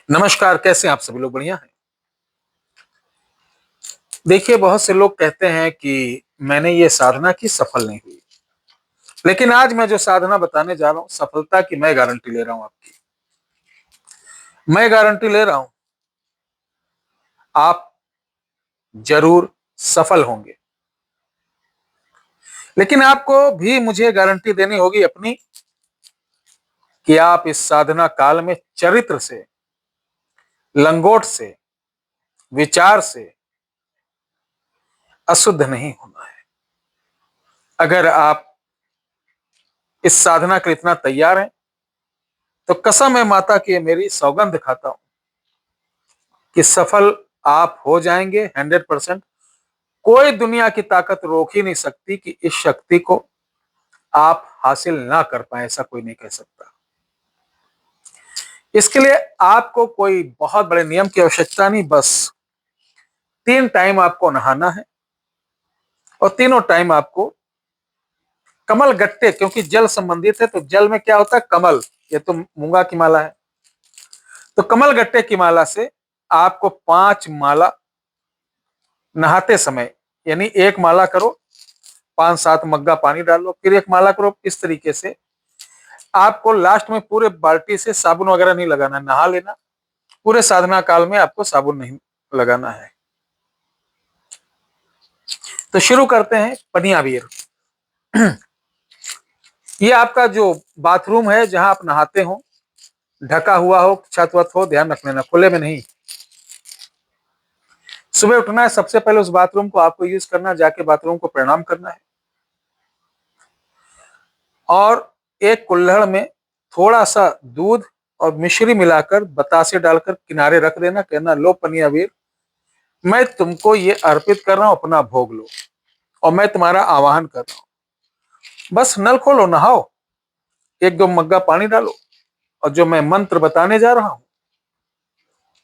नमस्कार, कैसे हैं आप सभी लोग? बढ़िया हैं? देखिए, बहुत से लोग कहते हैं कि मैंने ये साधना की, सफल नहीं हुई। लेकिन आज मैं जो साधना बताने जा रहा हूँ, सफलता की मैं गारंटी ले रहा हूँ आपकी। मैं गारंटी ले रहा हूँ, आप ज़रूर सफल होंगे। लेकिन आपको भी मुझे गारंटी देनी होगी अपनी कि आप इस साधना काल में चरित्र से, लंगोट से, विचार से अशुद्ध नहीं होना है। अगर आप इस साधना के लिए इतना तैयार हैं, तो कसम है माता की, ये मेरी सौगंध खाता हूँ कि सफल आप हो जाएंगे 100%। कोई दुनिया की ताकत रोक ही नहीं सकती कि इस शक्ति को आप हासिल ना कर पाए, ऐसा कोई नहीं कह सकता। इसके लिए आपको कोई बहुत बड़े नियम की आवश्यकता नहीं, बस 3 टाइम आपको नहाना है और तीनों टाइम आपको कमल गट्टे, क्योंकि जल संबंधित है तो जल में क्या होता है? कमल। ये तो मूंगा की माला है, तो कमल गट्टे की माला से आपको 5 माला नहाते समय, यानी एक माला करो, 5-7 मग्गा पानी डाल लो, फिर एक माला करो। इस तरीके से आपको लास्ट में पूरे बाल्टी से साबुन वगैरह नहीं लगाना, नहा लेना। पूरे साधना काल में आपको साबुन नहीं लगाना है। तो शुरू करते हैं पनियावीर। ये आपका जो बाथरूम है जहां आप नहाते हो, ढका हुआ हो, छत वत हो, ध्यान रख लेना, खुले में नहीं। सुबह उठना है, सबसे पहले उस बाथरूम को आपको यूज करना, जाके बाथरूम को प्रणाम करना है और एक कुल्हड़ में थोड़ा सा दूध और मिश्री मिलाकर बतासे डालकर किनारे रख देना। कहना, लो पनियावीर, मैं तुमको ये अर्पित कर रहा हूं, अपना भोग लो और मैं तुम्हारा आवाहन कर रहा हूं। बस नल खोलो, नहाओ, 1-2 मग्गा पानी डालो और जो मैं मंत्र बताने जा रहा हूं,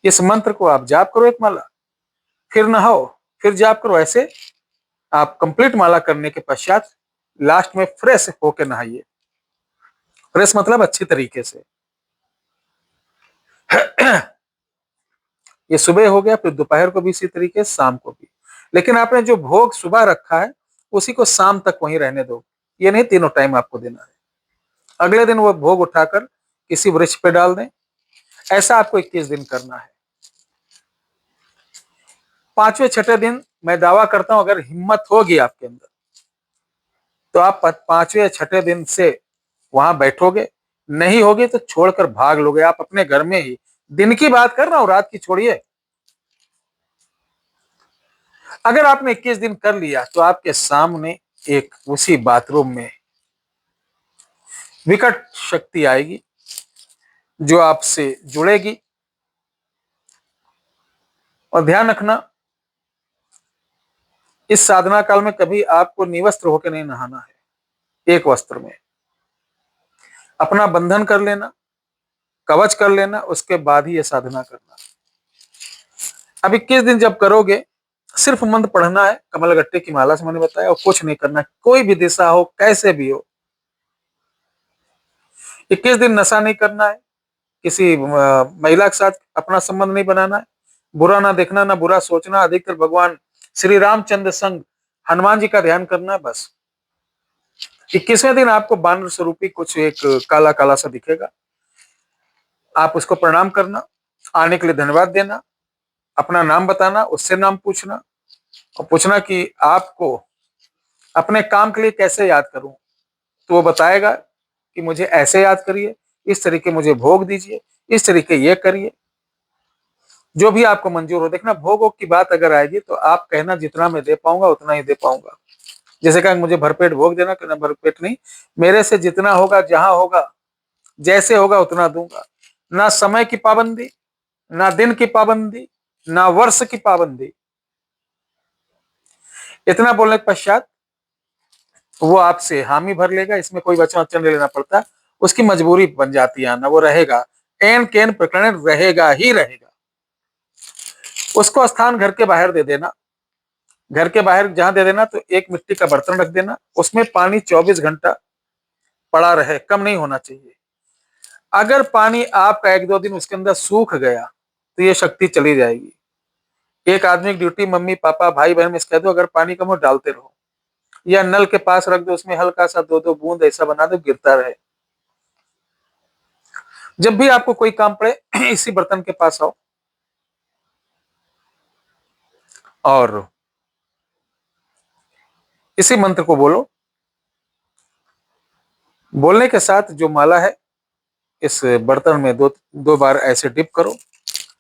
इस मंत्र को आप जाप करो 1 माला, फिर नहाओ, फिर जाप करो। ऐसे आप कंप्लीट माला करने के पश्चात लास्ट में फ्रेश होकर नहाइए। फ्रेश मतलब अच्छी तरीके से। ये सुबह हो गया, फिर दोपहर को भी इसी तरीके, शाम को भी। लेकिन आपने जो भोग सुबह रखा है उसी को शाम तक वहीं रहने दो, ये नहीं तीनों टाइम आपको देना है। अगले दिन वो भोग उठाकर किसी वृक्ष पे डाल दें। ऐसा आपको 21 दिन करना है। 5वें-6ठे दिन मैं दावा करता हूं, अगर हिम्मत होगी आपके अंदर, तो आप 5वें-6ठे दिन से वहां बैठोगे। नहीं होगी तो छोड़कर भाग लोगे आप अपने घर में ही। दिन की बात कर रहा हूं, रात की छोड़िए। अगर आपने 21 दिन कर लिया तो आपके सामने एक उसी बाथरूम में विकट शक्ति आएगी जो आपसे जुड़ेगी। और ध्यान रखना, इस साधना काल में कभी आपको निवस्त्र होकर नहीं नहाना है। एक वस्त्र में अपना बंधन कर लेना, कवच कर लेना, उसके बाद ही यह साधना करना। अब 21 दिन जब करोगे, सिर्फ मंत्र पढ़ना है कमलगट्टे की माला से, मैंने बताया, और कुछ नहीं करना। कोई भी दिशा हो, कैसे भी हो, 21 दिन नशा नहीं करना है, किसी महिला के साथ अपना संबंध नहीं बनाना है, बुरा ना देखना, ना बुरा सोचना। अधिकतर भगवान श्री रामचंद्र संग हनुमान जी का ध्यान करना है, बस। 21वें दिन आपको बानर स्वरूपी कुछ एक काला काला सा दिखेगा, आप उसको प्रणाम करना, आने के लिए धन्यवाद देना, अपना नाम बताना, उससे नाम पूछना और पूछना कि आपको अपने काम के लिए कैसे याद करूं। तो वो बताएगा कि मुझे ऐसे याद करिए, इस तरीके मुझे भोग दीजिए, इस तरीके ये करिए, जो भी आपको मंजूर हो। देखना, भोगों की बात अगर आएगी तो आप कहना, जितना मैं दे पाऊंगा उतना ही दे पाऊंगा। जैसे कहा मुझे भरपेट भोग देना, कहना भरपेट नहीं, मेरे से जितना होगा, जहां होगा, जैसे होगा उतना दूंगा। ना समय की पाबंदी, ना दिन की पाबंदी, ना वर्ष की पाबंदी। इतना बोलने के पश्चात वो आपसे हामी भर लेगा, इसमें कोई वचन वचन नहीं लेना पड़ता। उसकी मजबूरी बन जाती है ना, वो रहेगा, एन केन प्रकरण रहेगा ही रहेगा। उसको स्थान घर के बाहर दे देना। घर के बाहर जहां दे देना, तो एक मिट्टी का बर्तन रख देना, उसमें पानी 24 घंटा पड़ा रहे, कम नहीं होना चाहिए। अगर पानी आपका 1-2 दिन उसके अंदर सूख गया तो ये शक्ति चली जाएगी। एक आदमी की ड्यूटी मम्मी पापा भाई बहन में कह दो, अगर पानी कम हो डालते रहो, या नल के पास रख दो, उसमें हल्का सा 2-2 बूंद ऐसा बना दो, गिरता रहे। जब भी आपको कोई काम पड़े इसी बर्तन के पास आओ और इसी मंत्र को बोलो। बोलने के साथ जो माला है इस बर्तन में दो दो बार ऐसे डिप करो,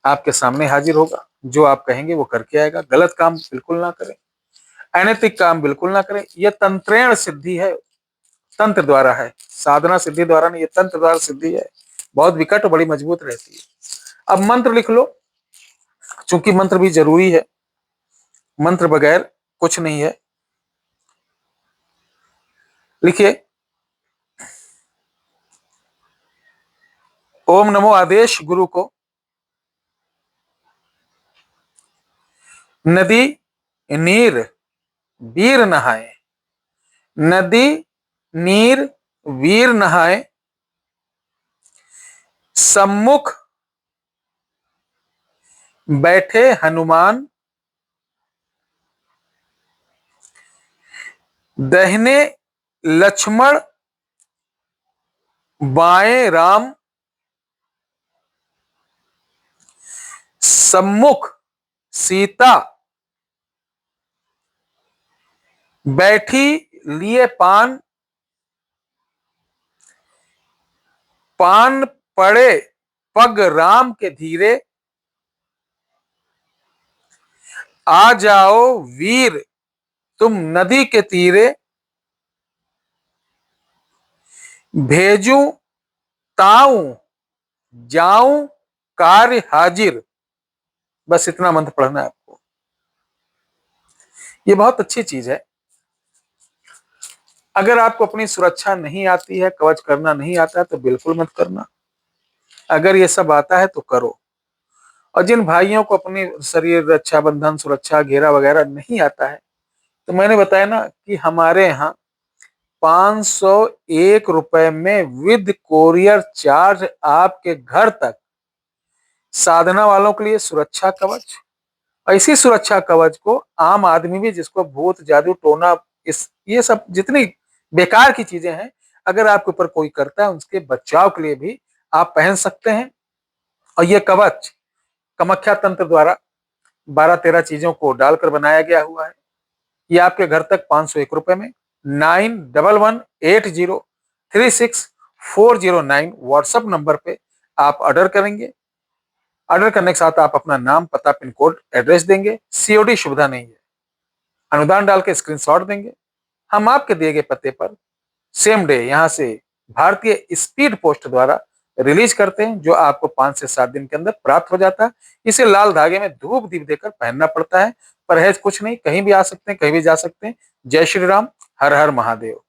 आपके सामने हाजिर होगा। जो आप कहेंगे वो करके आएगा। गलत काम बिल्कुल ना करें, अनैतिक काम बिल्कुल ना करें। यह तंत्रेण सिद्धि है, तंत्र द्वारा है, साधना सिद्धि द्वारा नहीं, ये तंत्र द्वारा सिद्धि है। बहुत विकट और बड़ी मजबूत रहती है। अब मंत्र लिख लो, चूंकि मंत्र भी जरूरी है, मंत्र बगैर कुछ नहीं है। लिखिए, ओम नमो आदेश गुरु को। नदी नीर वीर नहाए, नदी नीर वीर नहाए, सम्मुख बैठे हनुमान, दाहिने लक्ष्मण बाएं राम, सम्मुख सीता बैठी लिए पान, पान पड़े पग राम के धीरे, आ जाओ वीर तुम नदी के तीरे, भेजू ताऊ जाऊं कार्य हाजिर। बस इतना मंत्र पढ़ना है आपको। ये बहुत अच्छी चीज है। अगर आपको अपनी सुरक्षा नहीं आती है, कवच करना नहीं आता है, तो बिल्कुल मत करना। अगर ये सब आता है तो करो। और जिन भाइयों को अपनी शरीर रक्षा बंधन सुरक्षा घेरा वगैरह नहीं आता है, तो मैंने बताया ना कि हमारे यहाँ 501 रुपए में विद कोरियर चार्ज आपके घर तक साधना वालों के लिए सुरक्षा कवच। ऐसी सुरक्षा कवच को आम आदमी भी, जिसको भूत जादू टोना इस ये सब जितनी बेकार की चीजें हैं, अगर आपके ऊपर कोई करता है, उसके बचाव के लिए भी आप पहन सकते हैं। और ये कवच कामाख्या तंत्र द्वारा 12-13 चीजों को डालकर बनाया गया हुआ है। ये आपके घर तक 501 रुपए में 9118036409 व्हाट्सएप नंबर पे आप ऑर्डर करेंगे। ऑर्डर करने के साथ आप अपना नाम पता पिन कोड एड्रेस देंगे। सीओडी सुविधा नहीं है, अनुदान डाल के स्क्रीनशॉट देंगे। हम आपके दिए गए पते पर सेम डे यहां से भारतीय स्पीड पोस्ट द्वारा रिलीज करते हैं, जो आपको 5 से 7 दिन के अंदर प्राप्त हो जाता है। इसे लाल धागे में धूप दीप देकर पहनना पड़ता है। परहेज कुछ नहीं, कहीं भी आ सकते हैं, कहीं भी जा सकते हैं। जय श्री राम, हर हर महादेव।